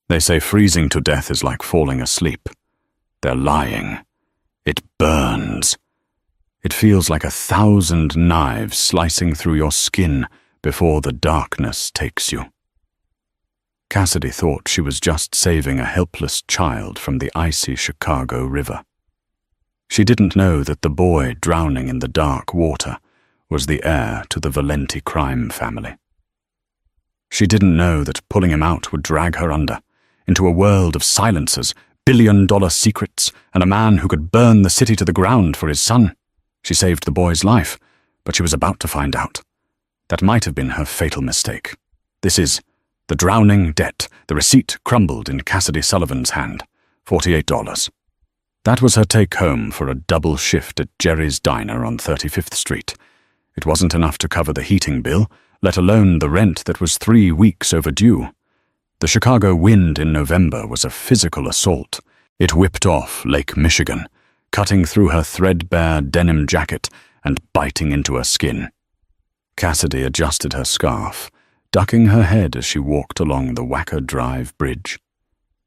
They say freezing to death is like falling asleep. They're lying. It burns. It feels like 1,000 knives slicing through your skin before the darkness takes you. Cassidy thought she was just saving a helpless child from the icy Chicago River. She didn't know that the boy drowning in the dark water was the heir to the Valenti crime family. She didn't know that pulling him out would drag her under, into a world of silencers, billion-dollar secrets, and a man who could burn the city to the ground for his son. She saved the boy's life, but she was about to find out. That might have been her fatal mistake. This is the drowning debt. The receipt crumbled in Cassidy Sullivan's hand. $48. That was her take-home for a double shift at Jerry's Diner on 35th Street. It wasn't enough to cover the heating bill, let alone the rent that was 3 weeks overdue. The Chicago wind in November was a physical assault. It whipped off Lake Michigan, cutting through her threadbare denim jacket and biting into her skin. Cassidy adjusted her scarf, ducking her head as she walked along the Wacker Drive bridge.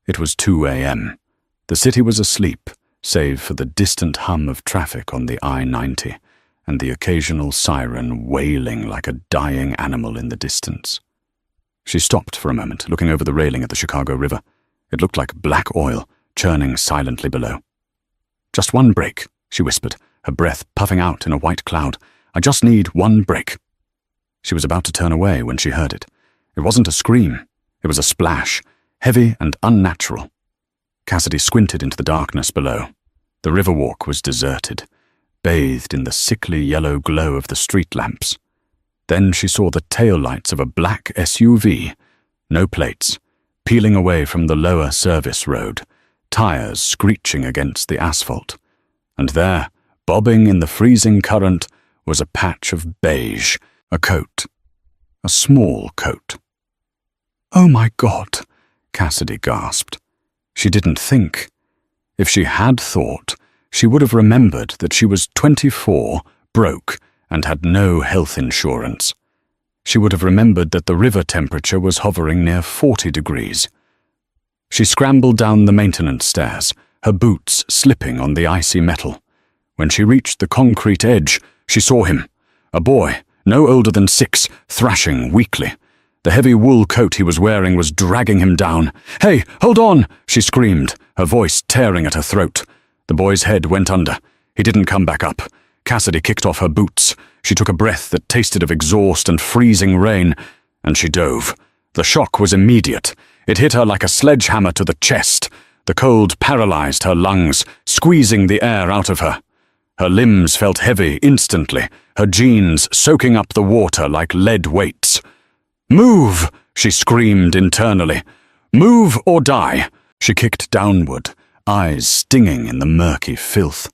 It was 2 a.m. The city was asleep, save for the distant hum of traffic on the I-90 and the occasional siren wailing like a dying animal in the distance. She stopped for a moment, looking over the railing at the Chicago River. It looked like black oil, churning silently below. "Just one break," she whispered, her breath puffing out in a white cloud. "I just need one break." She was about to turn away when she heard it. It wasn't a scream. It was a splash, heavy and unnatural. Cassidy squinted into the darkness below. The Riverwalk was deserted, bathed in the sickly yellow glow of the street lamps. Then she saw the taillights of a black SUV, no plates, peeling away from the lower service road, tires screeching against the asphalt. And there, bobbing in the freezing current, was a patch of beige, a coat, a small coat. "Oh my God," Cassidy gasped. She didn't think. If she had thought, she would have remembered that she was 24, broke, and had no health insurance. She would have remembered that the river temperature was hovering near 40 degrees. She scrambled down the maintenance stairs, her boots slipping on the icy metal. When she reached the concrete edge, she saw him, a boy, no older than 6, thrashing weakly. The heavy wool coat he was wearing was dragging him down. "Hey, hold on!" she screamed, her voice tearing at her throat. The boy's head went under. He didn't come back up. Cassidy kicked off her boots. She took a breath that tasted of exhaust and freezing rain, and she dove. The shock was immediate. It hit her like a sledgehammer to the chest. The cold paralyzed her lungs, squeezing the air out of her. Her limbs felt heavy instantly, her jeans soaking up the water like lead weights. "Move!" she screamed internally. "Move or die!" She kicked downward, eyes stinging in the murky filth.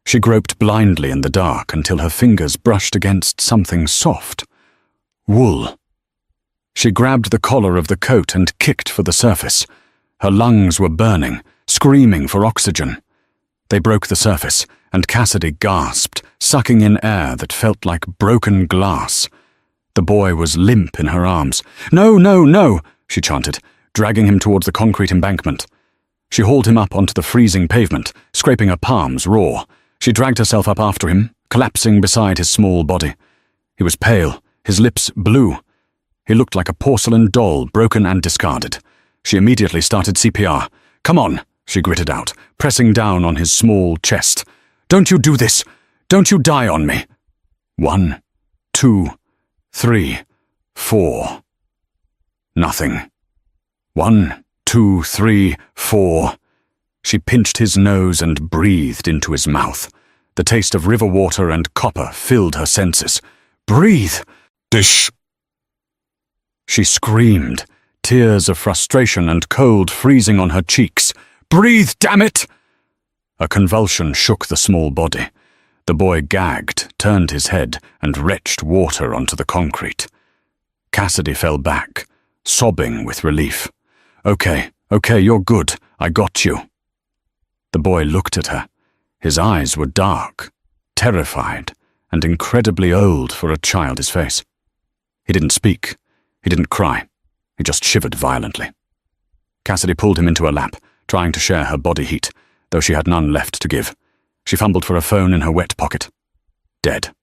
She groped blindly in the dark until her fingers brushed against something soft. Wool. She grabbed the collar of the coat and kicked for the surface. Her lungs were burning, screaming for oxygen. They broke the surface, and Cassidy gasped, sucking in air that felt like broken glass. The boy was limp in her arms. "No, no, no!" she chanted, dragging him towards the concrete embankment. She hauled him up onto the freezing pavement, scraping her palms raw. She dragged herself up after him, collapsing beside his small body. He was pale, his lips blue. He looked like a porcelain doll, broken and discarded. She immediately started CPR. "Come on," she gritted out, pressing down on his small chest. "Don't you do this! Don't you die on me!" 1, 2, 3, 4. Nothing. 1, 2, 3, 4. She pinched his nose and breathed into his mouth. The taste of river water and copper filled her senses. "Breathe!" "Dish!" She screamed, tears of frustration and cold freezing on her cheeks. "Breathe, damn it!" A convulsion shook the small body. The boy gagged, turned his head, and retched water onto the concrete. Cassidy fell back, sobbing with relief. Okay, you're good. I got you." The boy looked at her. His eyes were dark, terrified, and incredibly old for a child his face. He didn't speak. He didn't cry. He just shivered violently. Cassidy pulled him into her lap, trying to share her body heat, though she had none left to give. She fumbled for a phone in her wet pocket. Dead.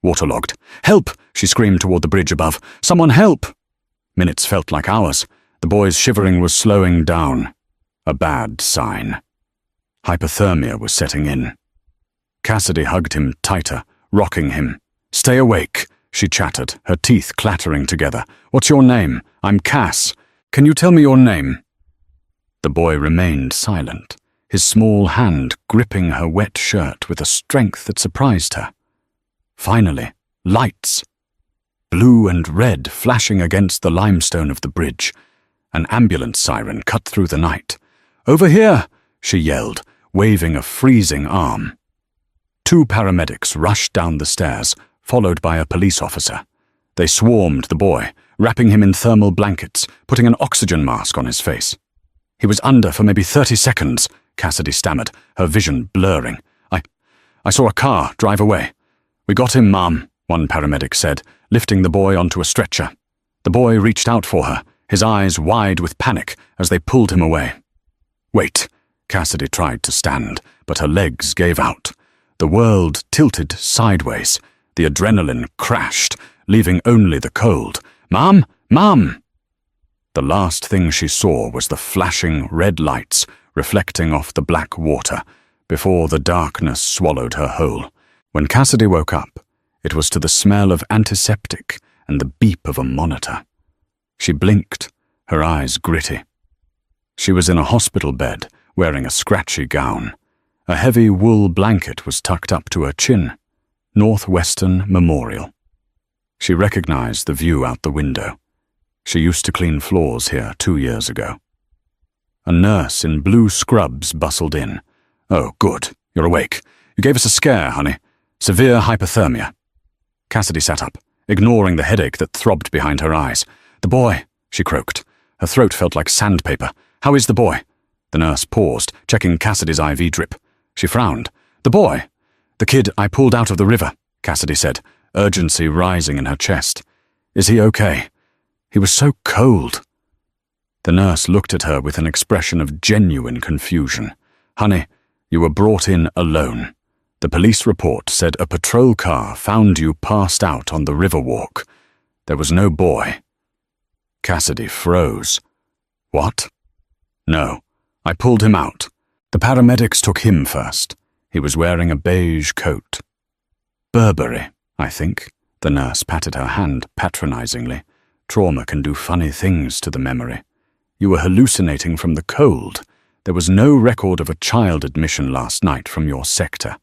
Waterlogged. "Help!" she screamed toward the bridge above. "Someone help!" Minutes felt like hours. The boy's shivering was slowing down. A bad sign. Hypothermia was setting in. Cassidy hugged him tighter, rocking him. "Stay awake," she chattered, her teeth clattering together. "What's your name?" "I'm Cass. Can you tell me your name?" The boy remained silent, his small hand gripping her wet shirt with a strength that surprised her. Finally, lights. Blue and red flashing against the limestone of the bridge. An ambulance siren cut through the night. "Over here!" she yelled, waving a freezing arm. 2 paramedics rushed down the stairs, followed by a police officer. They swarmed the boy, wrapping him in thermal blankets, putting an oxygen mask on his face. "He was under for maybe 30 seconds, Cassidy stammered, her vision blurring. I saw a car drive away." "We got him, Mom," one paramedic said, lifting the boy onto a stretcher. The boy reached out for her, his eyes wide with panic as they pulled him away. "Wait." Cassidy tried to stand, but her legs gave out. The world tilted sideways. The adrenaline crashed, leaving only the cold. "Mom! Mom!" The last thing she saw was the flashing red lights reflecting off the black water before the darkness swallowed her whole. When Cassidy woke up, it was to the smell of antiseptic and the beep of a monitor. She blinked, her eyes gritty. She was in a hospital bed, wearing a scratchy gown. A heavy wool blanket was tucked up to her chin. Northwestern Memorial. She recognized the view out the window. She used to clean floors here 2 years ago. A nurse in blue scrubs bustled in. "Oh, good. You're awake. You gave us a scare, honey. Severe hypothermia." Cassidy sat up, ignoring the headache that throbbed behind her eyes. "The boy," she croaked. Her throat felt like sandpaper. "How is the boy?" The nurse paused, checking Cassidy's IV drip. She frowned. "The boy?" "The kid I pulled out of the river," Cassidy said, urgency rising in her chest. "Is he okay? He was so cold." The nurse looked at her with an expression of genuine confusion. "Honey, you were brought in alone. The police report said a patrol car found you passed out on the riverwalk. There was no boy." Cassidy froze. "What?" "No, I pulled him out. The paramedics took him first. He was wearing a beige coat." "Burberry, I think." The nurse patted her hand patronizingly. "Trauma can do funny things to the memory. You were hallucinating from the cold. There was no record of a child admission last night from your sector."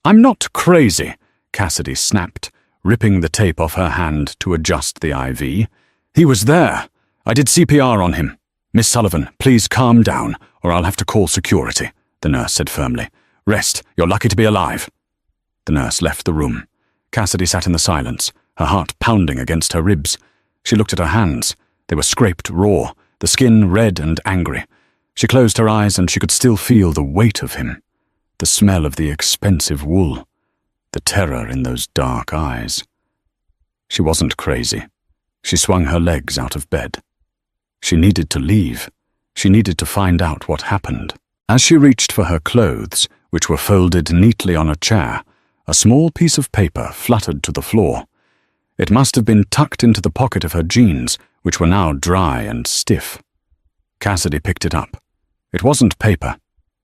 "I'm not crazy," Cassidy snapped, ripping the tape off her hand to adjust the IV. "He was there. I did CPR on him. Miss Sullivan, please calm down, or I'll have to call security," the nurse said firmly. "Rest. You're lucky to be alive." The nurse left the room. Cassidy sat in the silence, her heart pounding against her ribs. She looked at her hands. They were scraped raw, the skin red and angry. She closed her eyes and she could still feel the weight of him, the smell of the expensive wool, the terror in those dark eyes. She wasn't crazy. She swung her legs out of bed. She needed to leave. She needed to find out what happened. As she reached for her clothes, which were folded neatly on a chair, a small piece of paper fluttered to the floor. It must have been tucked into the pocket of her jeans, which were now dry and stiff. Cassidy picked it up. It wasn't paper.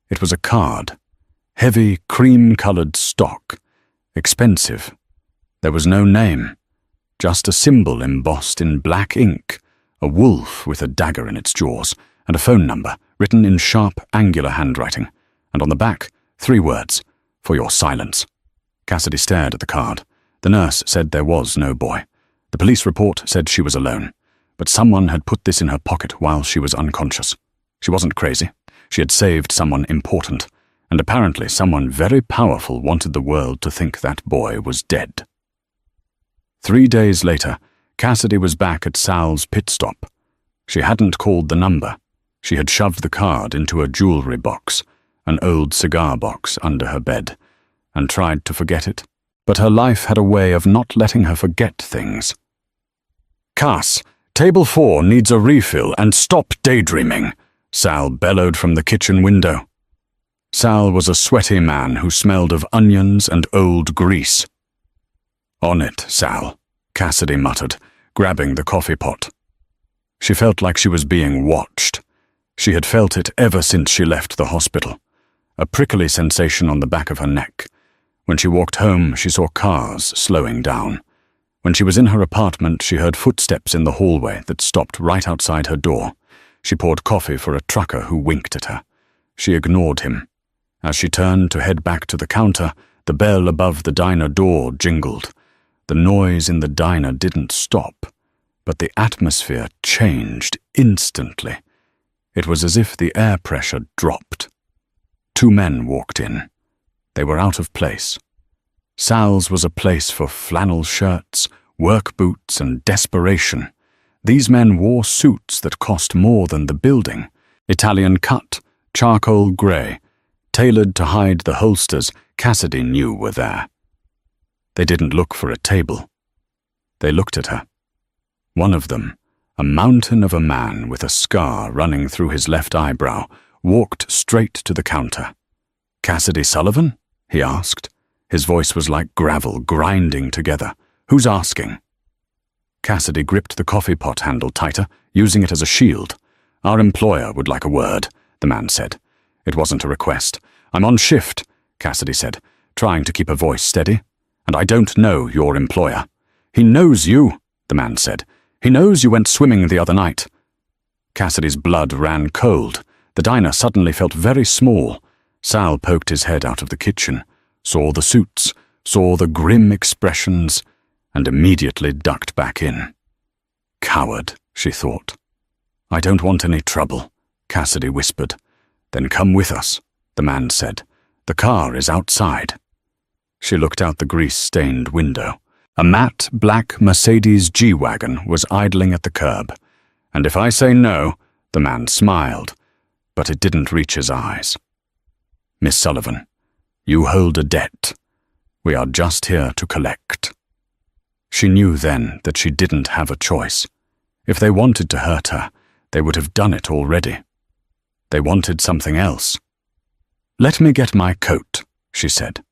It was a card. Heavy, cream-colored stock. Expensive. There was no name. Just a symbol embossed in black ink, a wolf with a dagger in its jaws, and a phone number written in sharp, angular handwriting. And on the back, 3 words, "For your silence." Cassidy stared at the card. The nurse said there was no boy. The police report said she was alone. But someone had put this in her pocket while she was unconscious. She wasn't crazy. She had saved someone important. And apparently someone very powerful wanted the world to think that boy was dead. 3 days later, Cassidy was back at Sal's pit stop. She hadn't called the number. She had shoved the card into a jewelry box, an old cigar box under her bed, and tried to forget it. But her life had a way of not letting her forget things. "Cass, table 4 needs a refill and stop daydreaming," Sal bellowed from the kitchen window. Sal was a sweaty man who smelled of onions and old grease. "On it, Sal," Cassidy muttered, grabbing the coffee pot. She felt like she was being watched. She had felt it ever since she left the hospital, a prickly sensation on the back of her neck. When she walked home, she saw cars slowing down. When she was in her apartment, she heard footsteps in the hallway that stopped right outside her door. She poured coffee for a trucker who winked at her. She ignored him. As she turned to head back to the counter, the bell above the diner door jingled. The noise in the diner didn't stop, but the atmosphere changed instantly. It was as if the air pressure dropped. 2 men walked in. They were out of place. Sal's was a place for flannel shirts, work boots, and desperation. These men wore suits that cost more than the building, Italian cut, charcoal grey, tailored to hide the holsters Cassidy knew were there. They didn't look for a table. They looked at her. One of them, a mountain of a man with a scar running through his left eyebrow, walked straight to the counter. "Cassidy Sullivan?" he asked. His voice was like gravel grinding together. "Who's asking?" Cassidy gripped the coffee pot handle tighter, using it as a shield. "Our employer would like a word," the man said. It wasn't a request. "I'm on shift," Cassidy said, trying to keep her voice steady. "And I don't know your employer." "He knows you," the man said. "He knows you went swimming the other night." Cassidy's blood ran cold. The diner suddenly felt very small. Sal poked his head out of the kitchen, saw the suits, saw the grim expressions, and immediately ducked back in. "Coward," she thought. "I don't want any trouble," Cassidy whispered. "Then come with us," the man said. "The car is outside." She looked out the grease-stained window. A matte black Mercedes G-Wagon was idling at the curb. "And if I say no," the man smiled, but it didn't reach his eyes. "Miss Sullivan, you hold a debt. We are just here to collect." She knew then that she didn't have a choice. If they wanted to hurt her, they would have done it already. They wanted something else. "Let me get my coat," she said.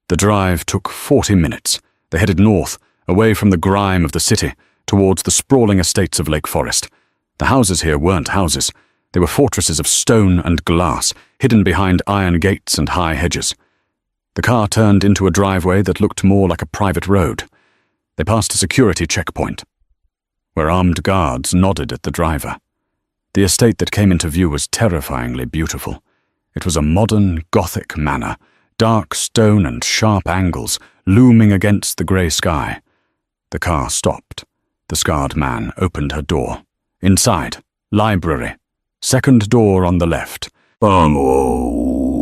The drive took 40 minutes. They headed north, away from the grime of the city, towards the sprawling estates of Lake Forest. The houses here weren't houses. They were fortresses of stone and glass, hidden behind iron gates and high hedges. The car turned into a driveway that looked more like a private road. They passed a security checkpoint, where armed guards nodded at the driver. The estate that came into view was terrifyingly beautiful. It was a modern Gothic manor, dark stone and sharp angles looming against the grey sky. The car stopped. The scarred man opened her door. Inside, library. Second door on the left. "Oh!"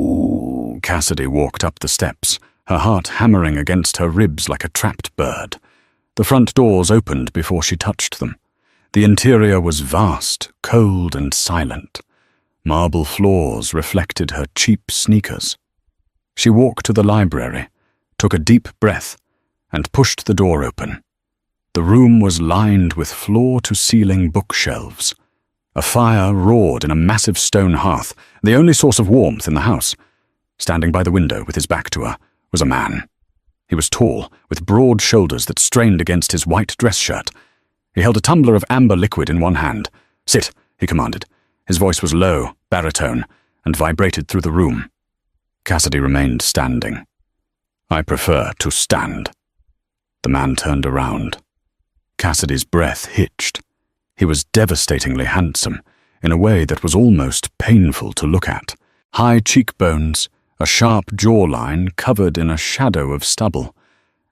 Cassidy walked up the steps, her heart hammering against her ribs like a trapped bird. The front doors opened before she touched them. The interior was vast, cold and silent. Marble floors reflected her cheap sneakers. She walked to the library, took a deep breath, and pushed the door open. The room was lined with floor-to-ceiling bookshelves. A fire roared in a massive stone hearth, the only source of warmth in the house. Standing by the window with his back to her was a man. He was tall, with broad shoulders that strained against his white dress shirt. He held a tumbler of amber liquid in one hand. "Sit," he commanded. His voice was low, baritone, and vibrated through the room. Cassidy remained standing. "I prefer to stand." The man turned around. Cassidy's breath hitched. He was devastatingly handsome, in a way that was almost painful to look at. High cheekbones, a sharp jawline covered in a shadow of stubble,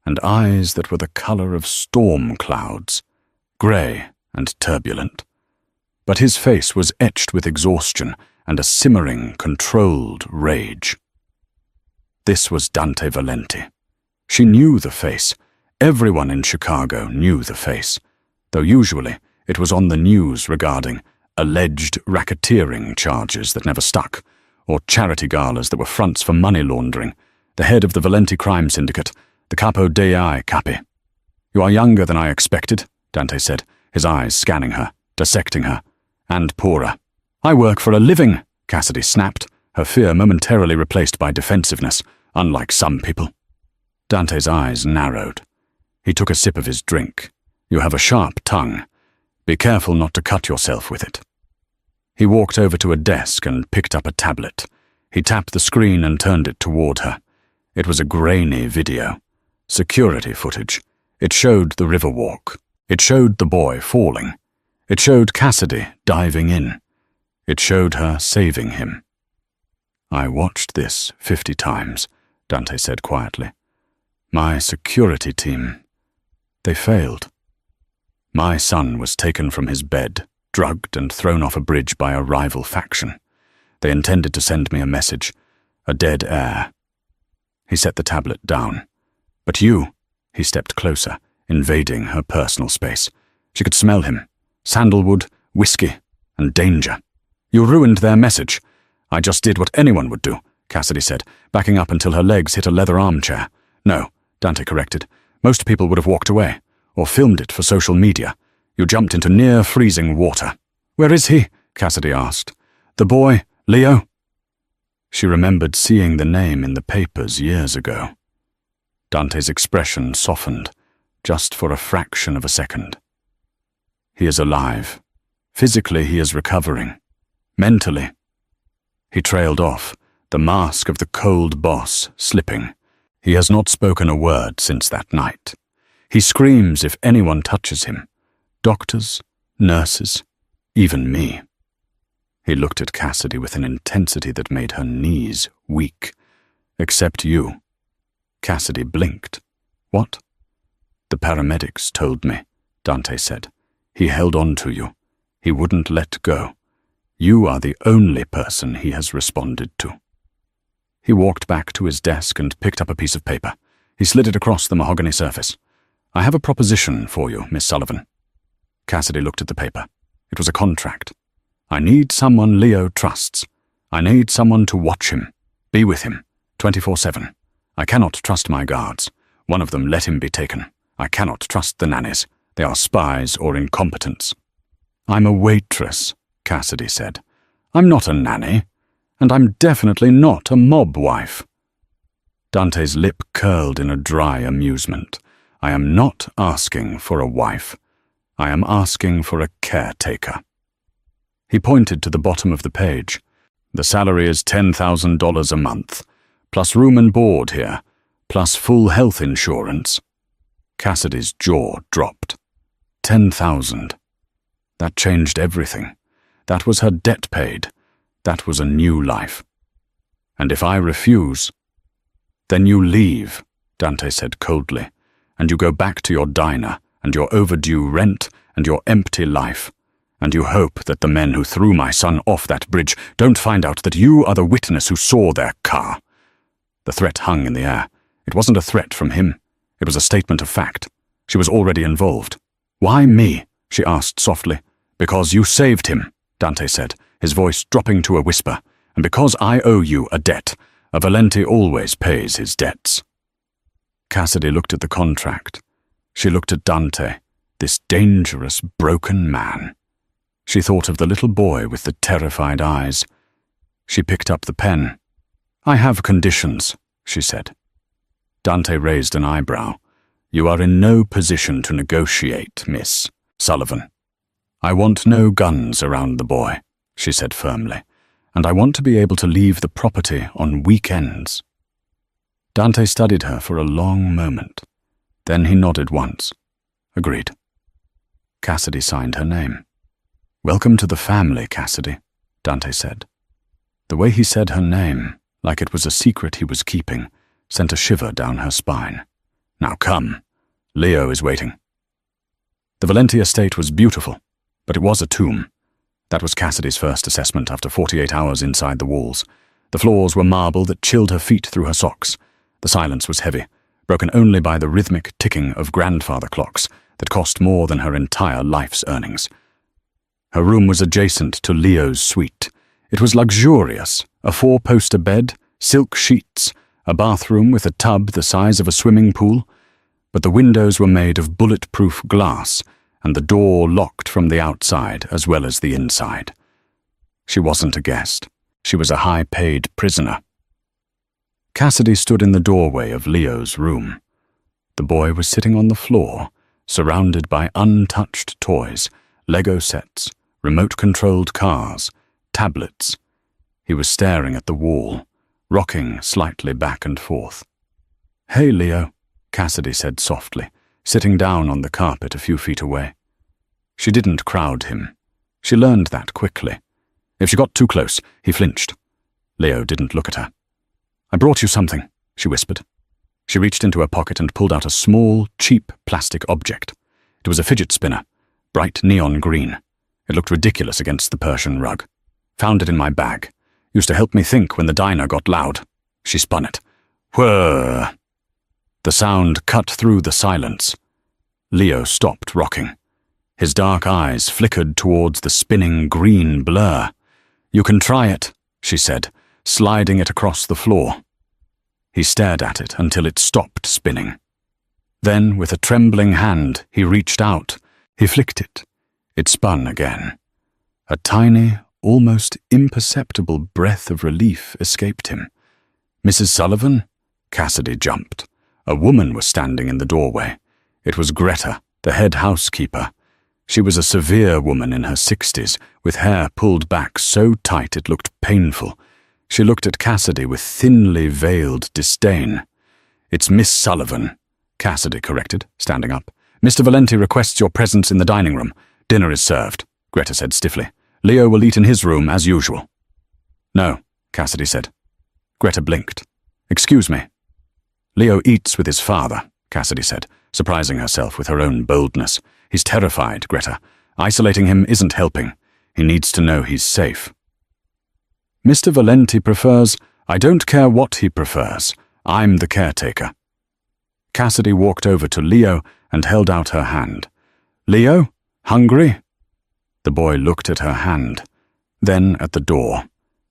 and eyes that were the color of storm clouds, grey and turbulent. But his face was etched with exhaustion and a simmering, controlled rage. This was Dante Valenti. She knew the face. Everyone in Chicago knew the face, though usually it was on the news regarding alleged racketeering charges that never stuck, or charity galas that were fronts for money laundering. The head of the Valenti crime syndicate, the Capo Dei Capi. "You are younger than I expected," Dante said, his eyes scanning her, dissecting her. "And poorer. I work for a living, Cassidy snapped, her fear momentarily replaced by defensiveness, unlike some people. Dante's eyes narrowed. He took a sip of his drink. You have a sharp tongue. Be careful not to cut yourself with it. He walked over to a desk and picked up a tablet. He tapped the screen and turned it toward her. It was a grainy video. Security footage. It showed the Riverwalk. It showed the boy falling. It showed Cassidy diving in. It showed her saving him. I watched this 50 times, Dante said quietly. My security team. They failed. My son was taken from his bed, drugged and thrown off a bridge by a rival faction. They intended to send me a message, a dead air. He set the tablet down. But you, he stepped closer, invading her personal space. She could smell him. Sandalwood, whiskey, and danger. You ruined their message. I just did what anyone would do, Cassidy said, backing up until her legs hit a leather armchair. No, Dante corrected. Most people would have walked away, or filmed it for social media. You jumped into near-freezing water. Where is he? Cassidy asked. The boy, Leo? She remembered seeing the name in the papers years ago. Dante's expression softened, just for a fraction of a second. He is alive. Physically, he is recovering. Mentally. He trailed off, the mask of the cold boss slipping. He has not spoken a word since that night. He screams if anyone touches him. Doctors, nurses, even me. He looked at Cassidy with an intensity that made her knees weak. Except you. Cassidy blinked. What? The paramedics told me, Dante said. He held on to you. He wouldn't let go. You are the only person he has responded to. He walked back to his desk and picked up a piece of paper. He slid it across the mahogany surface. I have a proposition for you, Miss Sullivan. Cassidy looked at the paper. It was a contract. I need someone Leo trusts. I need someone to watch him, be with him, 24/7. I cannot trust my guards. One of them let him be taken. I cannot trust the nannies. They are spies or incompetents. I'm a waitress, Cassidy said. I'm not a nanny, and I'm definitely not a mob wife. Dante's lip curled in a dry amusement. I am not asking for a wife. I am asking for a caretaker. He pointed to the bottom of the page. The salary is $10,000 a month, plus room and board here, plus full health insurance. Cassidy's jaw dropped. 10,000. That changed everything. That was her debt paid. That was a new life. And if I refuse, then you leave, Dante said coldly, and you go back to your diner and your overdue rent and your empty life, and you hope that the men who threw my son off that bridge don't find out that you are the witness who saw their car. The threat hung in the air. It wasn't a threat from him. It was a statement of fact. She was already involved. Why me? She asked softly. Because you saved him, Dante said, his voice dropping to a whisper, and because I owe you a debt. A Valenti always pays his debts. Cassidy looked at the contract. She looked at Dante, this dangerous, broken man. She thought of the little boy with the terrified eyes. She picked up the pen. I have conditions, she said. Dante raised an eyebrow. You are in no position to negotiate, Miss Sullivan. I want no guns around the boy, she said firmly, and I want to be able to leave the property on weekends. Dante studied her for a long moment. Then he nodded once. Agreed. Cassidy signed her name. Welcome to the family, Cassidy, Dante said. The way he said her name, like it was a secret he was keeping, sent a shiver down her spine. Now come. Leo is waiting. The Valenti estate was beautiful, but it was a tomb. That was Cassidy's first assessment after 48 hours inside the walls. The floors were marble that chilled her feet through her socks. The silence was heavy, broken only by the rhythmic ticking of grandfather clocks that cost more than her entire life's earnings. Her room was adjacent to Leo's suite. It was luxurious, a 4-poster bed, silk sheets, a bathroom with a tub the size of a swimming pool, but the windows were made of bulletproof glass and the door locked from the outside as well as the inside. She wasn't a guest. She was a high-paid prisoner. Cassidy stood in the doorway of Leo's room. The boy was sitting on the floor, surrounded by untouched toys, Lego sets, remote-controlled cars, tablets. He was staring at the wall, rocking slightly back and forth. "Hey, Leo," Cassidy said softly, sitting down on the carpet a few feet away. She didn't crowd him. She learned that quickly. If she got too close, he flinched. Leo didn't look at her. "I brought you something," she whispered. She reached into her pocket and pulled out a small, cheap plastic object. It was a fidget spinner, bright neon green. It looked ridiculous against the Persian rug. "Found it in my bag. Used to help me think when the diner got loud." She spun it. Whirr! The sound cut through the silence. Leo stopped rocking. His dark eyes flickered towards the spinning green blur. "You can try it," she said, sliding it across the floor. He stared at it until it stopped spinning. Then, with a trembling hand, he reached out. He flicked it. It spun again. A tiny, almost imperceptible breath of relief escaped him. "Mrs. Sullivan?" Cassidy jumped. A woman was standing in the doorway. It was Greta, the head housekeeper. She was a severe woman in her 60s, with hair pulled back so tight it looked painful. She looked at Cassidy with thinly veiled disdain. "It's Miss Sullivan," Cassidy corrected, standing up. "Mr. Valenti requests your presence in the dining room. Dinner is served," Greta said stiffly. "Leo will eat in his room as usual." "No," Cassidy said. Greta blinked. "Excuse me." "Leo eats with his father," Cassidy said, surprising herself with her own boldness. "He's terrified, Greta. Isolating him isn't helping. He needs to know he's safe." "Mr. Valenti prefers—" "I don't care what he prefers. I'm the caretaker." Cassidy walked over to Leo and held out her hand. "Leo, hungry?" The boy looked at her hand, then at the door.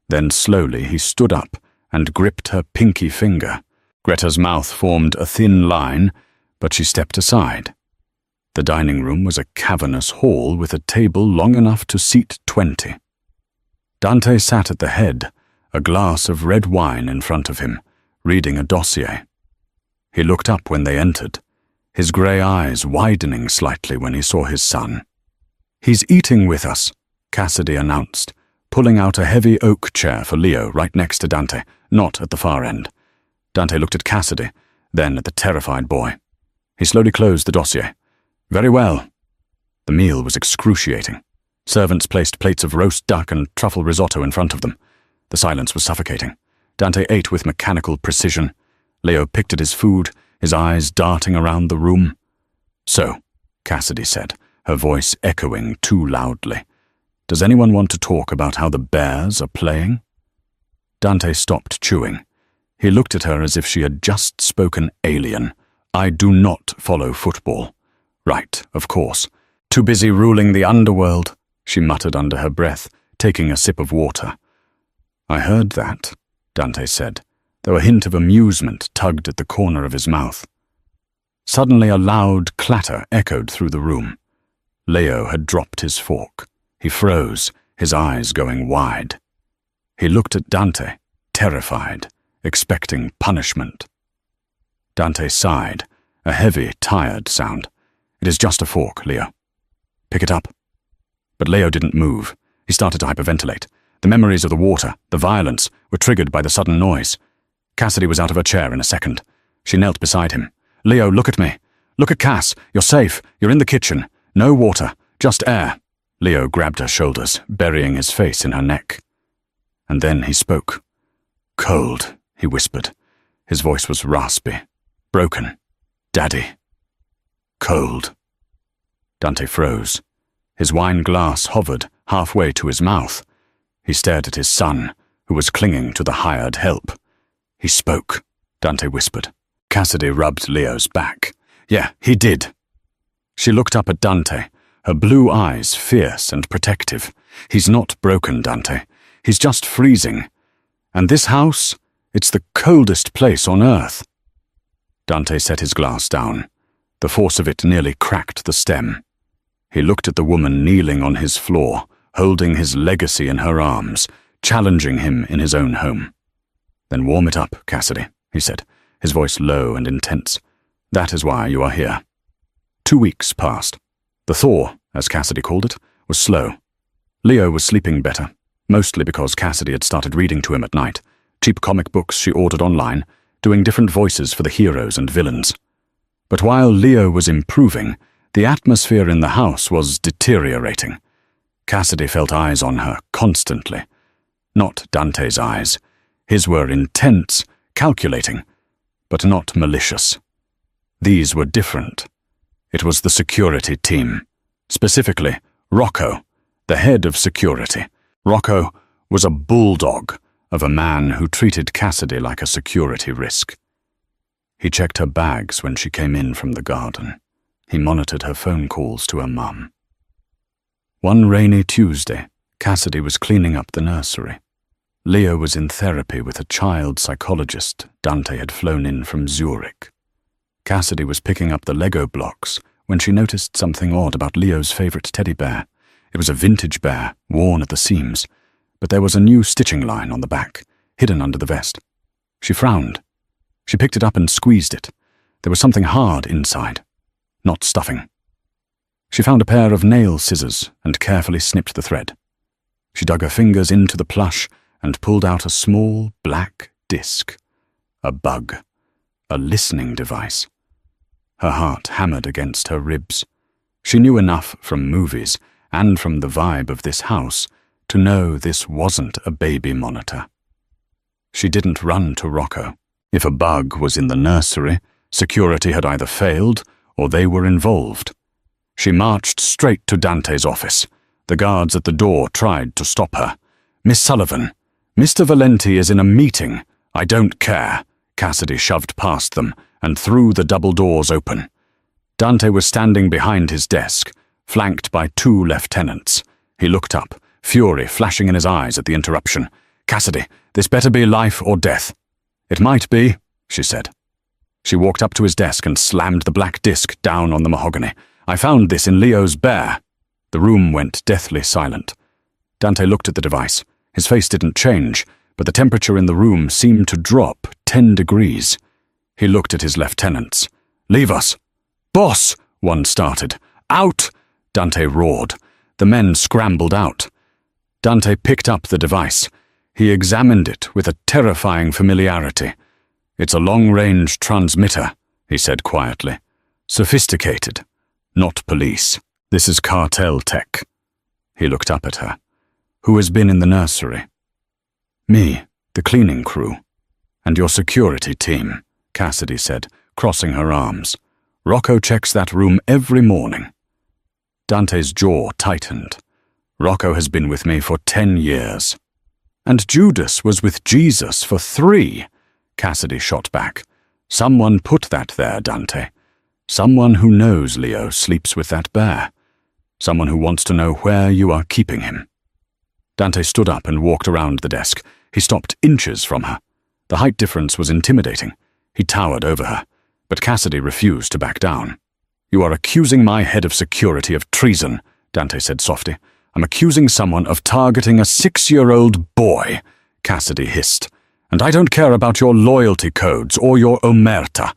Then slowly he stood up and gripped her pinky finger. Greta's mouth formed a thin line, but she stepped aside. The dining room was a cavernous hall with a table long enough to seat 20. Dante sat at the head, a glass of red wine in front of him, reading a dossier. He looked up when they entered, his grey eyes widening slightly when he saw his son. "He's eating with us," Cassidy announced, pulling out a heavy oak chair for Leo right next to Dante, not at the far end. Dante looked at Cassidy, then at the terrified boy. He slowly closed the dossier. "Very well." The meal was excruciating. Servants placed plates of roast duck and truffle risotto in front of them. The silence was suffocating. Dante ate with mechanical precision. Leo picked at his food, his eyes darting around the room. "So," Cassidy said, her voice echoing too loudly, "does anyone want to talk about how the Bears are playing?" Dante stopped chewing. He looked at her as if she had just spoken alien. "I do not follow football." "Right, of course. Too busy ruling the underworld," she muttered under her breath, taking a sip of water. "I heard that," Dante said, though a hint of amusement tugged at the corner of his mouth. Suddenly a loud clatter echoed through the room. Leo had dropped his fork. He froze, his eyes going wide. He looked at Dante, terrified, expecting punishment. Dante sighed, a heavy, tired sound. "It is just a fork, Leo." "Pick it up." But Leo didn't move. He started to hyperventilate. The memories of the water, the violence, were triggered by the sudden noise. Cassidy was out of her chair in a second. She knelt beside him. "Leo, look at me. Look at Cass. You're safe. You're in the kitchen. No water. Just air." Leo grabbed her shoulders, burying his face in her neck. And then he spoke. "Cold," he whispered. His voice was raspy, broken. "Daddy." "Cold." Dante froze. His wine glass hovered halfway to his mouth. He stared at his son, who was clinging to the hired help. "He spoke," Dante whispered. Cassidy rubbed Leo's back. "Yeah, he did." She looked up at Dante, her blue eyes fierce and protective. "He's not broken, Dante. He's just freezing. And this house, it's the coldest place on earth." Dante set his glass down. The force of it nearly cracked the stem. He looked at the woman kneeling on his floor, holding his legacy in her arms, challenging him in his own home. "Then warm it up, Cassidy," he said, his voice low and intense. "That is why you are here." 2 weeks passed. The thaw, as Cassidy called it, was slow. Leo was sleeping better, mostly because Cassidy had started reading to him at night, cheap comic books she ordered online, doing different voices for the heroes and villains. But while Leo was improving, the atmosphere in the house was deteriorating. Cassidy felt eyes on her constantly. Not Dante's eyes. His were intense, calculating, but not malicious. These were different. It was the security team. Specifically, Rocco, the head of security. Rocco was a bulldog of a man who treated Cassidy like a security risk. He checked her bags when she came in from the garden. He monitored her phone calls to her mum. One rainy Tuesday, Cassidy was cleaning up the nursery. Leo was in therapy with a child psychologist Dante had flown in from Zurich. Cassidy was picking up the Lego blocks when she noticed something odd about Leo's favorite teddy bear. It was a vintage bear, worn at the seams, but there was a new stitching line on the back, hidden under the vest. She frowned. She picked it up and squeezed it. There was something hard inside, not stuffing. She found a pair of nail scissors and carefully snipped the thread. She dug her fingers into the plush and pulled out a small black disc. A bug. A listening device. Her heart hammered against her ribs. She knew enough from movies and from the vibe of this house to know this wasn't a baby monitor. She didn't run to Rocco. If a bug was in the nursery, security had either failed or they were involved. She marched straight to Dante's office. The guards at the door tried to stop her. "Miss Sullivan, Mr. Valenti is in a meeting. I don't care." Cassidy shoved past them and threw the double doors open. Dante was standing behind his desk, flanked by 2 lieutenants. He looked up, fury flashing in his eyes at the interruption. "Cassidy, this better be life or death." "It might be," she said. She walked up to his desk and slammed the black disc down on the mahogany. "I found this in Leo's bear." The room went deathly silent. Dante looked at the device. His face didn't change, but the temperature in the room seemed to drop 10 degrees. He looked at his lieutenants. "Leave us." "Boss!" one started. "Out!" Dante roared. The men scrambled out. Dante picked up the device. He examined it with a terrifying familiarity. "It's a long-range transmitter," he said quietly. "Sophisticated. Not police. This is cartel tech." He looked up at her. "Who has been in the nursery?" "Me, the cleaning crew. And your security team," Cassidy said, crossing her arms. "Rocco checks that room every morning." Dante's jaw tightened. "Rocco has been with me for 10 years. "And Judas was with Jesus for 3, Cassidy shot back. "Someone put that there, Dante. Someone who knows Leo sleeps with that bear. Someone who wants to know where you are keeping him." Dante stood up and walked around the desk. He stopped inches from her. The height difference was intimidating. He towered over her, but Cassidy refused to back down. "You are accusing my head of security of treason," Dante said softly. "I'm accusing someone of targeting a 6-year-old boy," Cassidy hissed. "And I don't care about your loyalty codes or your omerta.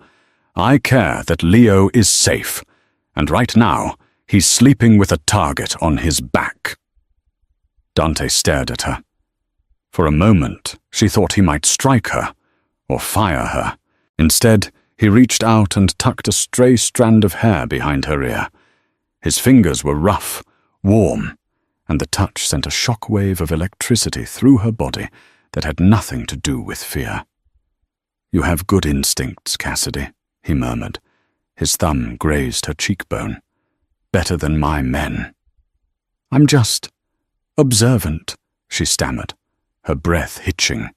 I care that Leo is safe, and right now, he's sleeping with a target on his back." Dante stared at her. For a moment, she thought he might strike her, or fire her. Instead, he reached out and tucked a stray strand of hair behind her ear. His fingers were rough, warm, and the touch sent a shock wave of electricity through her body that had nothing to do with fear. "You have good instincts, Cassidy," he murmured. His thumb grazed her cheekbone. "Better than my men." "I'm just observant," she stammered, her breath hitching.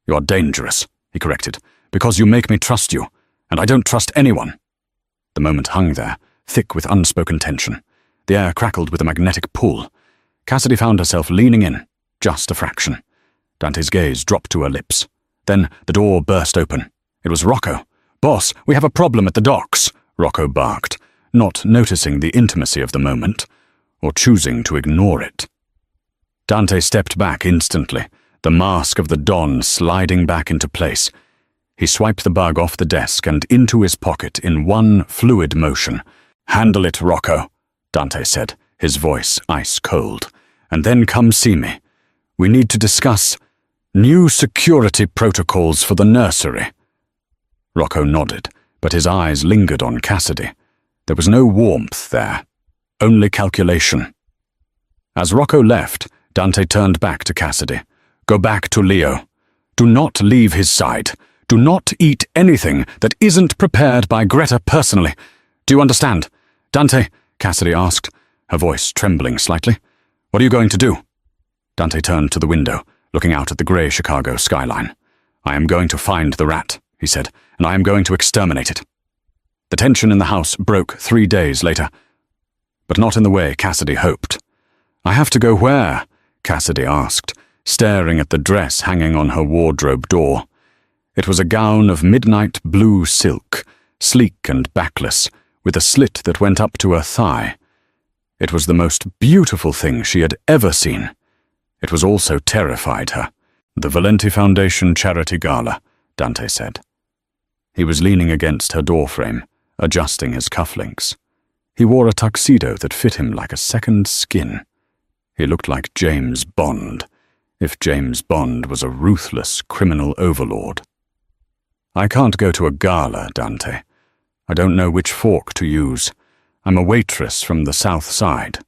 "You're dangerous," he corrected, "because you make me trust you, and I don't trust anyone." The moment hung there, thick with unspoken tension. The air crackled with a magnetic pull. Cassidy found herself leaning in, just a fraction. Dante's gaze dropped to her lips. Then the door burst open. It was Rocco. "Boss, we have a problem at the docks," Rocco barked, not noticing the intimacy of the moment, or choosing to ignore it. Dante stepped back instantly, the mask of the Don sliding back into place. He swiped the bug off the desk and into his pocket in one fluid motion. "Handle it, Rocco," Dante said, his voice ice cold. "And then come see me. We need to discuss new security protocols for the nursery." Rocco nodded, but his eyes lingered on Cassidy. There was no warmth there, only calculation. As Rocco left, Dante turned back to Cassidy. "Go back to Leo. Do not leave his side. Do not eat anything that isn't prepared by Greta personally. Do you understand?" "Dante," Cassidy asked, her voice trembling slightly. "What are you going to do?" Dante turned to the window, looking out at the grey Chicago skyline. "I am going to find the rat," he said, "and I am going to exterminate it." The tension in the house broke 3 days later, but not in the way Cassidy hoped. "I have to go where?" Cassidy asked, staring at the dress hanging on her wardrobe door. It was a gown of midnight blue silk, sleek and backless, with a slit that went up to her thigh. It was the most beautiful thing she had ever seen. It was also terrified her. "The Valenti Foundation Charity Gala," Dante said. He was leaning against her doorframe, adjusting his cufflinks. He wore a tuxedo that fit him like a second skin. He looked like James Bond, if James Bond was a ruthless criminal overlord. "I can't go to a gala, Dante. I don't know which fork to use. I'm a waitress from the South Side."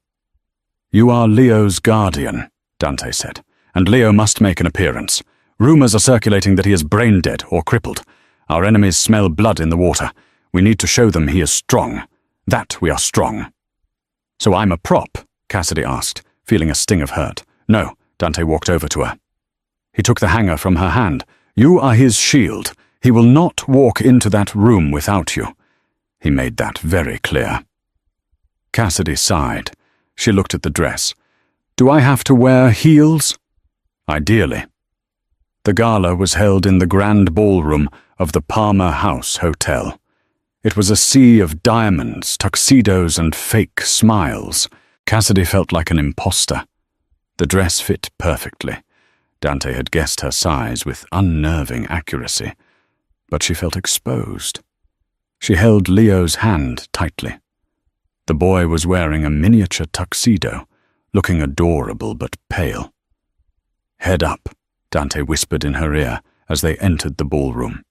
"You are Leo's guardian," Dante said, "and Leo must make an appearance. Rumors are circulating that he is brain dead or crippled. Our enemies smell blood in the water. We need to show them he is strong. That we are strong." "So I'm a prop?" Cassidy asked, feeling a sting of hurt. "No," Dante walked over to her. He took the hanger from her hand. "You are his shield. He will not walk into that room without you." He made that very clear. Cassidy sighed. She looked at the dress. "Do I have to wear heels?" "Ideally." The gala was held in the grand ballroom of the Palmer House Hotel. It was a sea of diamonds, tuxedos, and fake smiles. Cassidy felt like an imposter. The dress fit perfectly. Dante had guessed her size with unnerving accuracy, but she felt exposed. She held Leo's hand tightly. The boy was wearing a miniature tuxedo, looking adorable but pale. "Head up," Dante whispered in her ear as they entered the ballroom.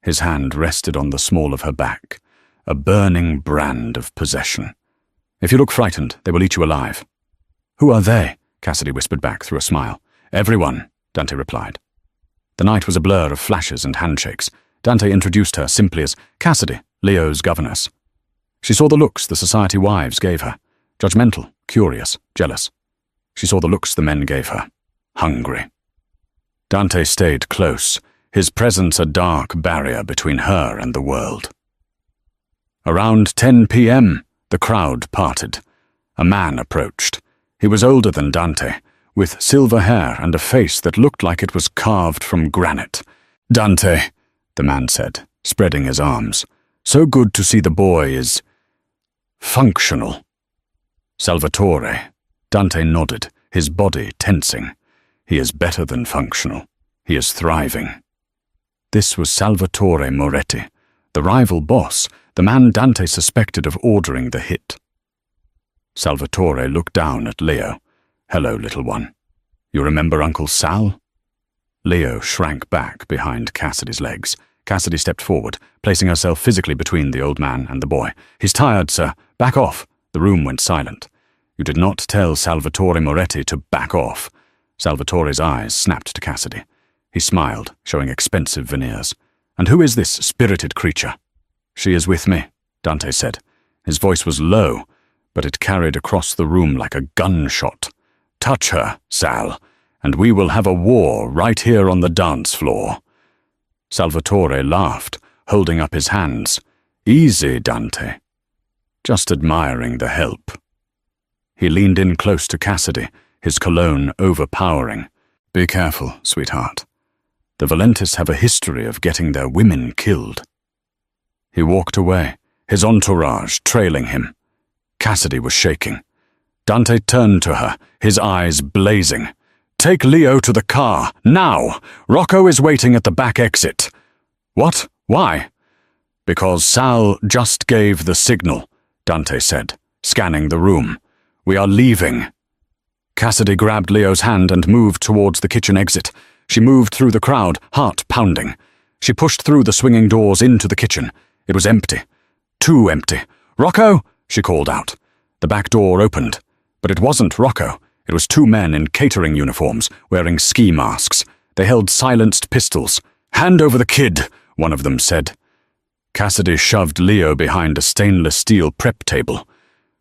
His hand rested on the small of her back, a burning brand of possession. "If you look frightened, they will eat you alive." "Who are they?" Cassidy whispered back through a smile. "Everyone," Dante replied. The night was a blur of flashes and handshakes. Dante introduced her simply as Cassidy, Leo's governess. She saw the looks the society wives gave her, judgmental, curious, jealous. She saw the looks the men gave her, hungry. Dante stayed close, his presence a dark barrier between her and the world. Around 10 p.m., the crowd parted. A man approached. He was older than Dante, with silver hair and a face that looked like it was carved from granite. "Dante," the man said, spreading his arms. "So good to see the boy is functional." "Salvatore," Dante nodded, his body tensing. "He is better than functional. He is thriving." This was Salvatore Moretti, the rival boss, the man Dante suspected of ordering the hit. Salvatore looked down at Leo. "Hello, little one. You remember Uncle Sal?" Leo shrank back behind Cassidy's legs. Cassidy stepped forward, placing herself physically between the old man and the boy. "He's tired, sir. Back off." The room went silent. "You did not tell Salvatore Moretti to back off." Salvatore's eyes snapped to Cassidy. He smiled, showing expensive veneers. "And who is this spirited creature?" "She is with me," Dante said. His voice was low, but it carried across the room like a gunshot. "Touch her, Sal, and we will have a war right here on the dance floor." Salvatore laughed, holding up his hands. "Easy, Dante. Just admiring the help." He leaned in close to Cassidy, his cologne overpowering. "Be careful, sweetheart. The Valentis have a history of getting their women killed." He walked away, his entourage trailing him. Cassidy was shaking. Dante turned to her, his eyes blazing. "Take Leo to the car, now! Rocco is waiting at the back exit." "What? Why?" "Because Sal just gave the signal," Dante said, scanning the room. "We are leaving." Cassidy grabbed Leo's hand and moved towards the kitchen exit. She moved through the crowd, heart pounding. She pushed through the swinging doors into the kitchen. It was empty. Too empty. "Rocco!" she called out. The back door opened. But it wasn't Rocco. It was two men in catering uniforms, wearing ski masks. They held silenced pistols. "Hand over the kid," one of them said. Cassidy shoved Leo behind a stainless steel prep table.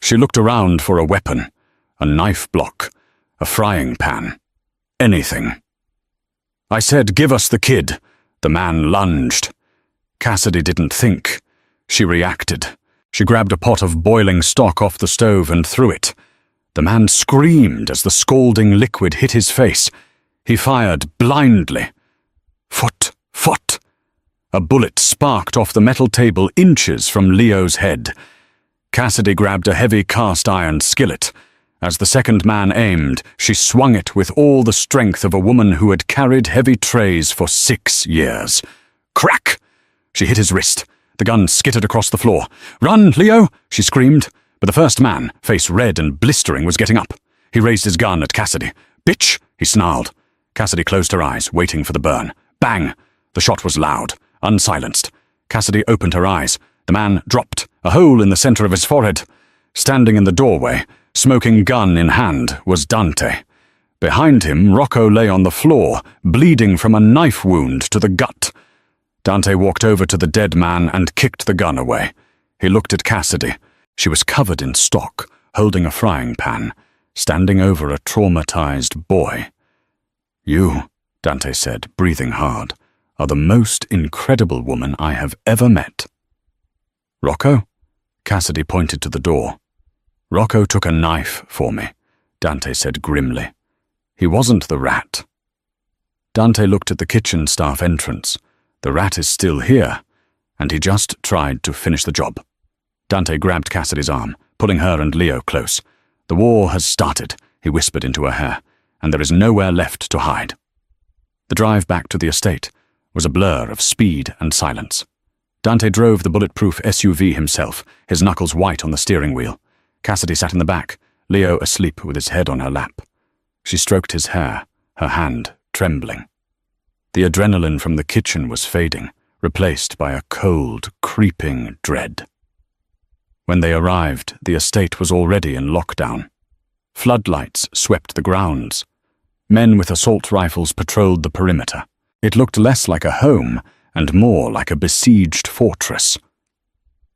She looked around for a weapon, a knife block, a frying pan. Anything. "I said, give us the kid." The man lunged. Cassidy didn't think. She reacted. She grabbed a pot of boiling stock off the stove and threw it. The man screamed as the scalding liquid hit his face. He fired blindly. Foot! A bullet sparked off the metal table inches from Leo's head. Cassidy grabbed a heavy cast-iron skillet. As the second man aimed, she swung it with all the strength of a woman who had carried heavy trays for 6 years. Crack! She hit his wrist. The gun skittered across the floor. "Run, Leo!" she screamed. But the first man, face red and blistering, was getting up. He raised his gun at Cassidy. "Bitch!" he snarled. Cassidy closed her eyes, waiting for the burn. Bang! The shot was loud, unsilenced. Cassidy opened her eyes. The man dropped, a hole in the center of his forehead. Standing in the doorway, smoking gun in hand, was Dante. Behind him, Rocco lay on the floor, bleeding from a knife wound to the gut. Dante walked over to the dead man and kicked the gun away. He looked at Cassidy. She was covered in stock, holding a frying pan, standing over a traumatized boy. "You," Dante said, breathing hard, "are the most incredible woman I have ever met." "Rocco?" Cassidy pointed to the door. "Rocco took a knife for me," Dante said grimly. "He wasn't the rat." Dante looked at the kitchen staff entrance. The rat is still here, and he just tried to finish the job. Dante grabbed Cassidy's arm, pulling her and Leo close. "The war has started," he whispered into her hair, "and there is nowhere left to hide." The drive back to the estate was a blur of speed and silence. Dante drove the bulletproof SUV himself, his knuckles white on the steering wheel. Cassidy sat in the back, Leo asleep with his head on her lap. She stroked his hair, her hand trembling. The adrenaline from the kitchen was fading, replaced by a cold, creeping dread. When they arrived, the estate was already in lockdown. Floodlights swept the grounds. Men with assault rifles patrolled the perimeter. It looked less like a home and more like a besieged fortress.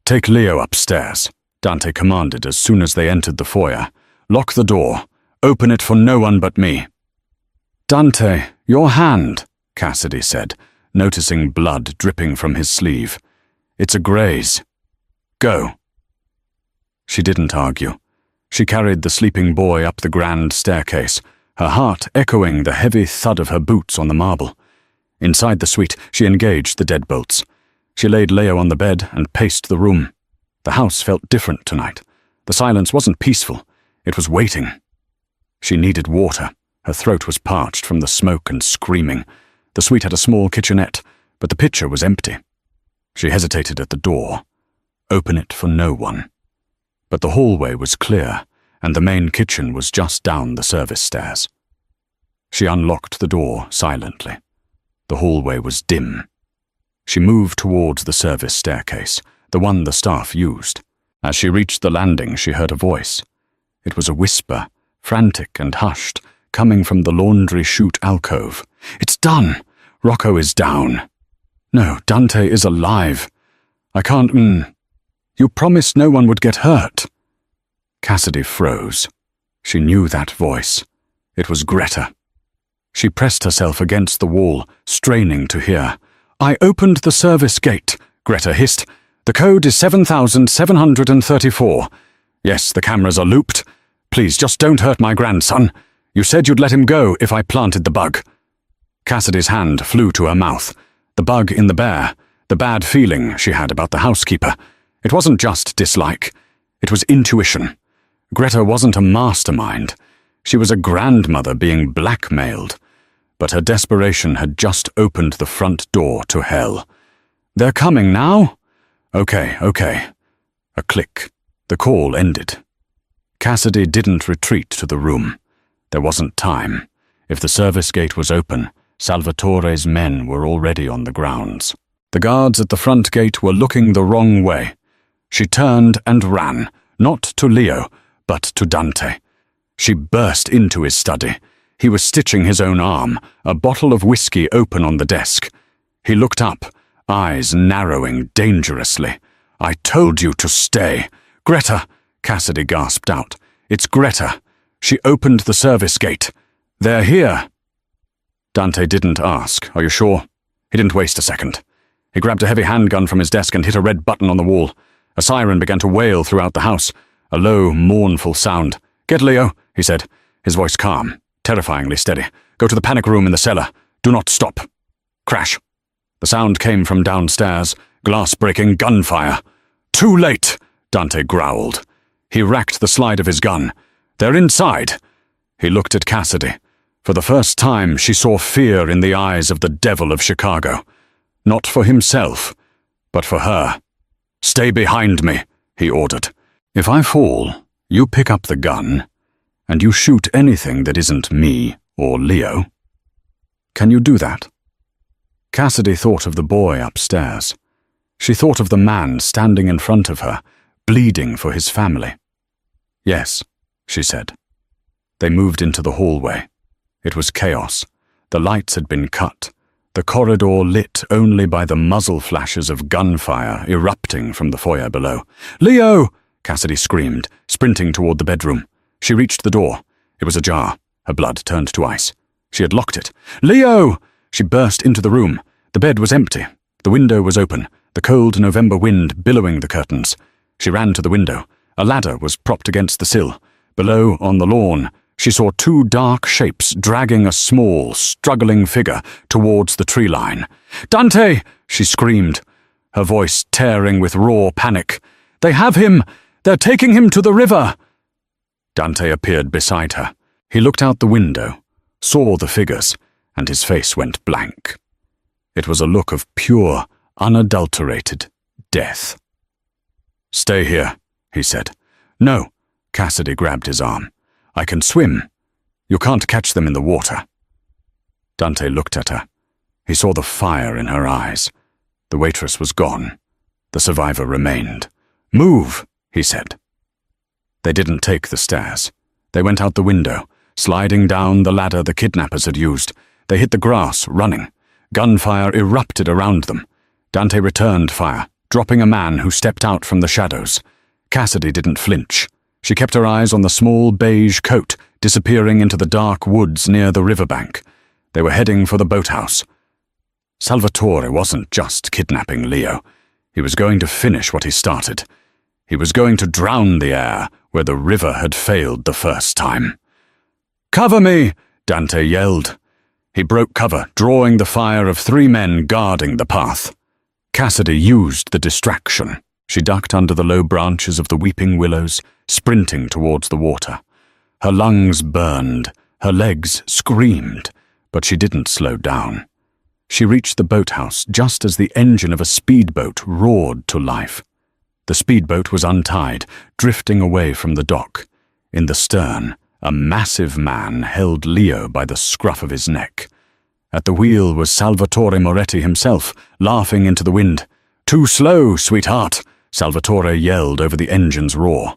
"Take Leo upstairs," Dante commanded as soon as they entered the foyer. "Lock the door. Open it for no one but me." "Dante, your hand," Cassidy said, noticing blood dripping from his sleeve. "It's a graze. Go." She didn't argue. She carried the sleeping boy up the grand staircase, her heart echoing the heavy thud of her boots on the marble. Inside the suite, she engaged the deadbolts. She laid Leo on the bed and paced the room. The house felt different tonight. The silence wasn't peaceful. It was waiting. She needed water. Her throat was parched from the smoke and screaming. The suite had a small kitchenette, but the pitcher was empty. She hesitated at the door. Open it for no one. But the hallway was clear, and the main kitchen was just down the service stairs. She unlocked the door silently. The hallway was dim. She moved towards the service staircase, the one the staff used. As she reached the landing, she heard a voice. It was a whisper, frantic and hushed, coming from the laundry chute alcove. "It's done! Rocco is down. No, Dante is alive. I can't. You promised no one would get hurt." Cassidy froze. She knew that voice. It was Greta. She pressed herself against the wall, straining to hear. "I opened the service gate," Greta hissed. "The code is 7734. Yes, the cameras are looped. Please, just don't hurt my grandson. You said you'd let him go if I planted the bug." Cassidy's hand flew to her mouth. The bug in the bear, the bad feeling she had about the housekeeper. It wasn't just dislike. It was intuition. Greta wasn't a mastermind. She was a grandmother being blackmailed. But her desperation had just opened the front door to hell. "They're coming now?" Okay. A click. The call ended. Cassidy didn't retreat to the room. There wasn't time. If the service gate was open, Salvatore's men were already on the grounds. The guards at the front gate were looking the wrong way. She turned and ran, not to Leo, but to Dante. She burst into his study. He was stitching his own arm, a bottle of whiskey open on the desk. He looked up, eyes narrowing dangerously. "I told you to stay." "Greta," Cassidy gasped out. "It's Greta. She opened the service gate. They're here." Dante didn't ask. "Are you sure?" He didn't waste a second. He grabbed a heavy handgun from his desk and hit a red button on the wall. A siren began to wail throughout the house, a low, mournful sound. "Get Leo," he said, his voice calm, terrifyingly steady. "Go to the panic room in the cellar. Do not stop." Crash. The sound came from downstairs, glass-breaking gunfire. "Too late," Dante growled. He racked the slide of his gun. "They're inside." He looked at Cassidy. For the first time, she saw fear in the eyes of the devil of Chicago. Not for himself, but for her. "Stay behind me," he ordered. "If I fall, you pick up the gun, and you shoot anything that isn't me or Leo. Can you do that?" Cassidy thought of the boy upstairs. She thought of the man standing in front of her, bleeding for his family. "Yes," she said. They moved into the hallway. It was chaos. The lights had been cut, the corridor lit only by the muzzle flashes of gunfire erupting from the foyer below. "Leo!" Cassidy screamed, sprinting toward the bedroom. She reached the door. It was ajar. Her blood turned to ice. She had locked it. "Leo!" She burst into the room. The bed was empty. The window was open, the cold November wind billowing the curtains. She ran to the window. A ladder was propped against the sill. Below, on the lawn, she saw two dark shapes dragging a small, struggling figure towards the tree line. "Dante!" she screamed, her voice tearing with raw panic. "They have him! They're taking him to the river!" Dante appeared beside her. He looked out the window, saw the figures, and his face went blank. It was a look of pure, unadulterated death. "Stay here," he said. "No." Cassidy grabbed his arm. "I can swim. You can't catch them in the water." Dante looked at her. He saw the fire in her eyes. The waitress was gone. The survivor remained. "Move," he said. They didn't take the stairs. They went out the window, sliding down the ladder the kidnappers had used. They hit the grass, running. Gunfire erupted around them. Dante returned fire, dropping a man who stepped out from the shadows. Cassidy didn't flinch. She kept her eyes on the small beige coat disappearing into the dark woods near the riverbank. They were heading for the boathouse. Salvatore wasn't just kidnapping Leo. He was going to finish what he started. He was going to drown the air where the river had failed the first time. "Cover me!" Dante yelled. He broke cover, drawing the fire of 3 men guarding the path. Cassidy used the distraction. She ducked under the low branches of the weeping willows, sprinting towards the water. Her lungs burned, her legs screamed, but she didn't slow down. She reached the boathouse just as the engine of a speedboat roared to life. The speedboat was untied, drifting away from the dock. In the stern, a massive man held Leo by the scruff of his neck. At the wheel was Salvatore Moretti himself, laughing into the wind. "Too slow, sweetheart," Salvatore yelled over the engine's roar.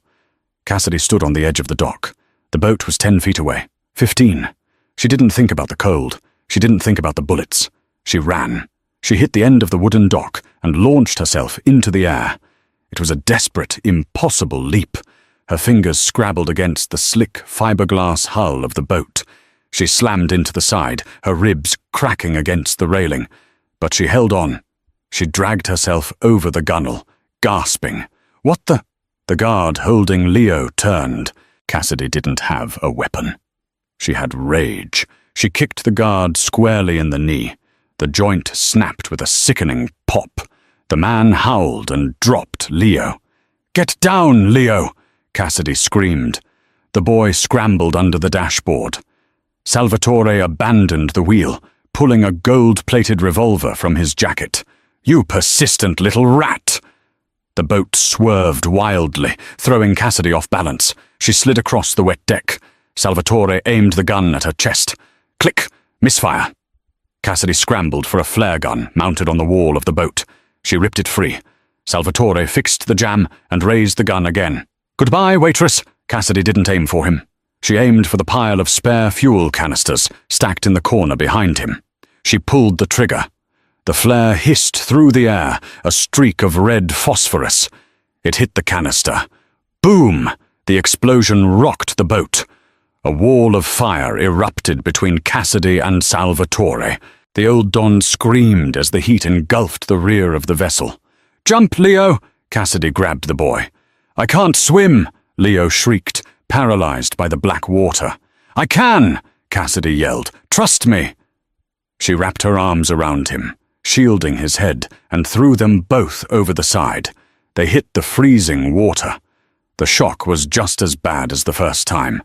Cassidy stood on the edge of the dock. The boat was 10 feet away, 15. She didn't think about the cold. She didn't think about the bullets. She ran. She hit the end of the wooden dock and launched herself into the air. It was a desperate, impossible leap. Her fingers scrabbled against the slick fiberglass hull of the boat. She slammed into the side, her ribs cracking against the railing. But she held on. She dragged herself over the gunwale, gasping. "What the—" The guard holding Leo turned. Cassidy didn't have a weapon. She had rage. She kicked the guard squarely in the knee. The joint snapped with a sickening pop. The man howled and dropped Leo. "Get down, Leo!" Cassidy screamed. The boy scrambled under the dashboard. Salvatore abandoned the wheel, pulling a gold-plated revolver from his jacket. "You persistent little rat!" The boat swerved wildly, throwing Cassidy off balance. She slid across the wet deck. Salvatore aimed the gun at her chest. Click! Misfire! Cassidy scrambled for a flare gun mounted on the wall of the boat. She ripped it free. Salvatore fixed the jam and raised the gun again. "Goodbye, waitress!" Cassidy didn't aim for him. She aimed for the pile of spare fuel canisters stacked in the corner behind him. She pulled the trigger. The flare hissed through the air, a streak of red phosphorus. It hit the canister. Boom! The explosion rocked the boat. A wall of fire erupted between Cassidy and Salvatore. The old Don screamed as the heat engulfed the rear of the vessel. "Jump, Leo!" Cassidy grabbed the boy. "I can't swim!" Leo shrieked, paralyzed by the black water. "I can!" Cassidy yelled. "Trust me!" She wrapped her arms around him, shielding his head, and threw them both over the side. They hit the freezing water. The shock was just as bad as the first time.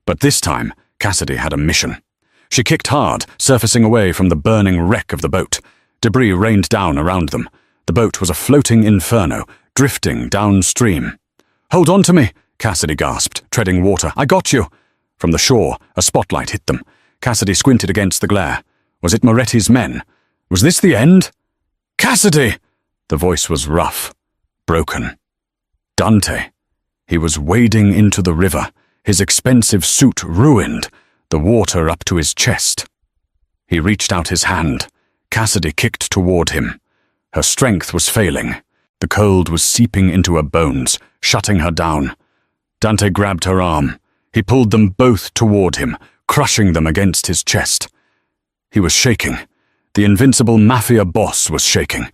But this time, Cassidy had a mission. She kicked hard, surfacing away from the burning wreck of the boat. Debris rained down around them. The boat was a floating inferno, drifting downstream. "Hold on to me!" Cassidy gasped, treading water. "I got you!" From the shore, a spotlight hit them. Cassidy squinted against the glare. Was it Moretti's men? Was this the end? "Cassidy!" The voice was rough, broken. Dante. He was wading into the river, his expensive suit ruined, the water up to his chest. He reached out his hand. Cassidy kicked toward him. Her strength was failing. The cold was seeping into her bones, shutting her down. Dante grabbed her arm. He pulled them both toward him, crushing them against his chest. He was shaking. The invincible mafia boss was shaking.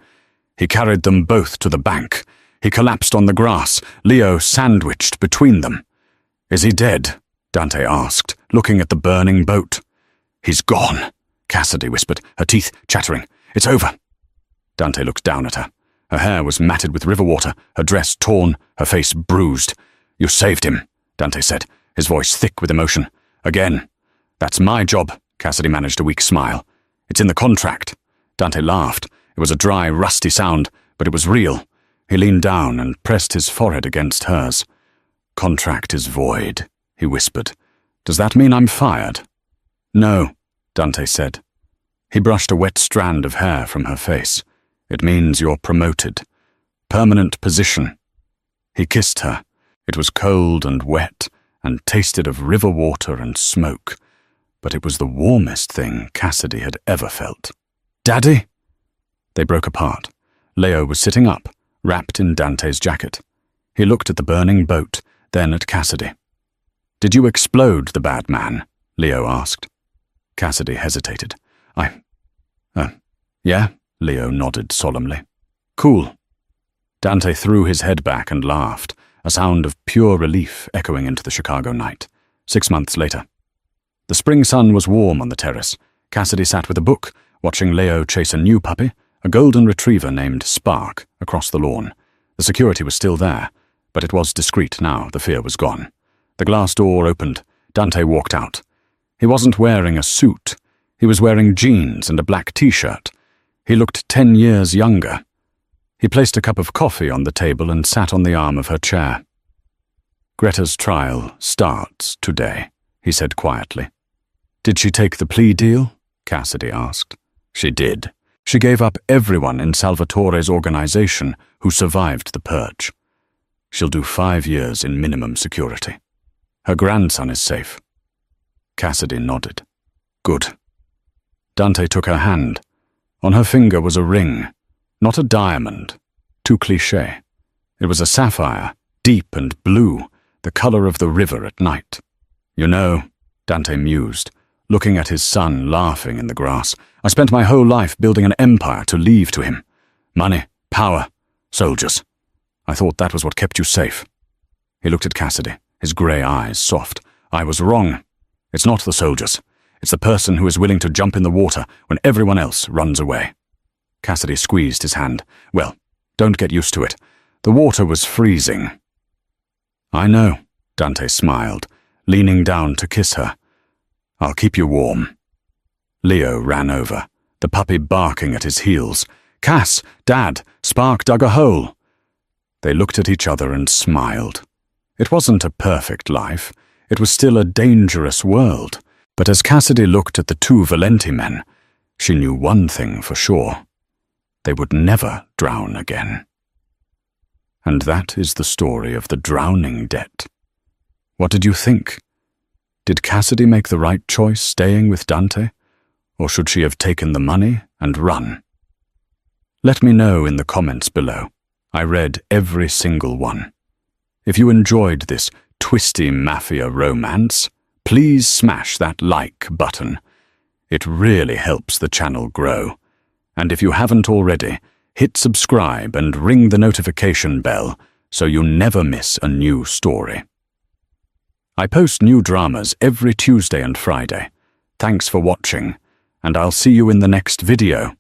He carried them both to the bank. He collapsed on the grass, Leo sandwiched between them. "Is he dead?" Dante asked, looking at the burning boat. "He's gone," Cassidy whispered, her teeth chattering. "It's over." Dante looked down at her. Her hair was matted with river water, her dress torn, her face bruised. "You saved him," Dante said, his voice thick with emotion. "Again. That's my job," Cassidy managed a weak smile. "It's in the contract." Dante laughed. It was a dry, rusty sound, but it was real. He leaned down and pressed his forehead against hers. "Contract is void," he whispered. "Does that mean I'm fired?" "No," Dante said. He brushed a wet strand of hair from her face. "It means you're promoted. Permanent position." He kissed her. It was cold and wet, and tasted of river water and smoke, but it was the warmest thing Cassidy had ever felt. "Daddy?" They broke apart. Leo was sitting up, wrapped in Dante's jacket. He looked at the burning boat, then at Cassidy. "Did you explode the bad man?" Leo asked. Cassidy hesitated. Yeah?" Leo nodded solemnly. "Cool." Dante threw his head back and laughed, a sound of pure relief echoing into the Chicago night. 6 months later. The spring sun was warm on the terrace. Cassidy sat with a book, watching Leo chase a new puppy, a golden retriever named Spark, across the lawn. The security was still there, but it was discreet now, the fear was gone. The glass door opened. Dante walked out. He wasn't wearing a suit. He was wearing jeans and a black t-shirt. He looked 10 years younger. He placed a cup of coffee on the table and sat on the arm of her chair. "Greta's trial starts today," he said quietly. "Did she take the plea deal?" Cassidy asked. "She did. She gave up everyone in Salvatore's organization who survived the purge. She'll do 5 years in minimum security. Her grandson is safe." Cassidy nodded. "Good." Dante took her hand. On her finger was a ring, not a diamond, too cliché. It was a sapphire, deep and blue, the color of the river at night. "You know," Dante mused, looking at his son laughing in the grass, "I spent my whole life building an empire to leave to him. Money, power, soldiers. I thought that was what kept you safe." He looked at Cassidy, his grey eyes soft. "I was wrong. It's not the soldiers. It's the person who is willing to jump in the water when everyone else runs away." Cassidy squeezed his hand. "Well, don't get used to it. The water was freezing." "I know," Dante smiled. leaning down to kiss her. "I'll keep you warm." Leo ran over, the puppy barking at his heels. "Cass, Dad, Spark dug a hole." They looked at each other and smiled. It wasn't a perfect life. It was still a dangerous world. But as Cassidy looked at the two Valenti men, she knew one thing for sure. They would never drown again. And that is the story of the drowning debt. What did you think? Did Cassidy make the right choice staying with Dante? Or should she have taken the money and run? Let me know in the comments below. I read every single one. If you enjoyed this twisty mafia romance, please smash that like button. It really helps the channel grow. And if you haven't already, hit subscribe and ring the notification bell so you never miss a new story. I post new dramas every Tuesday and Friday. Thanks for watching, and I'll see you in the next video.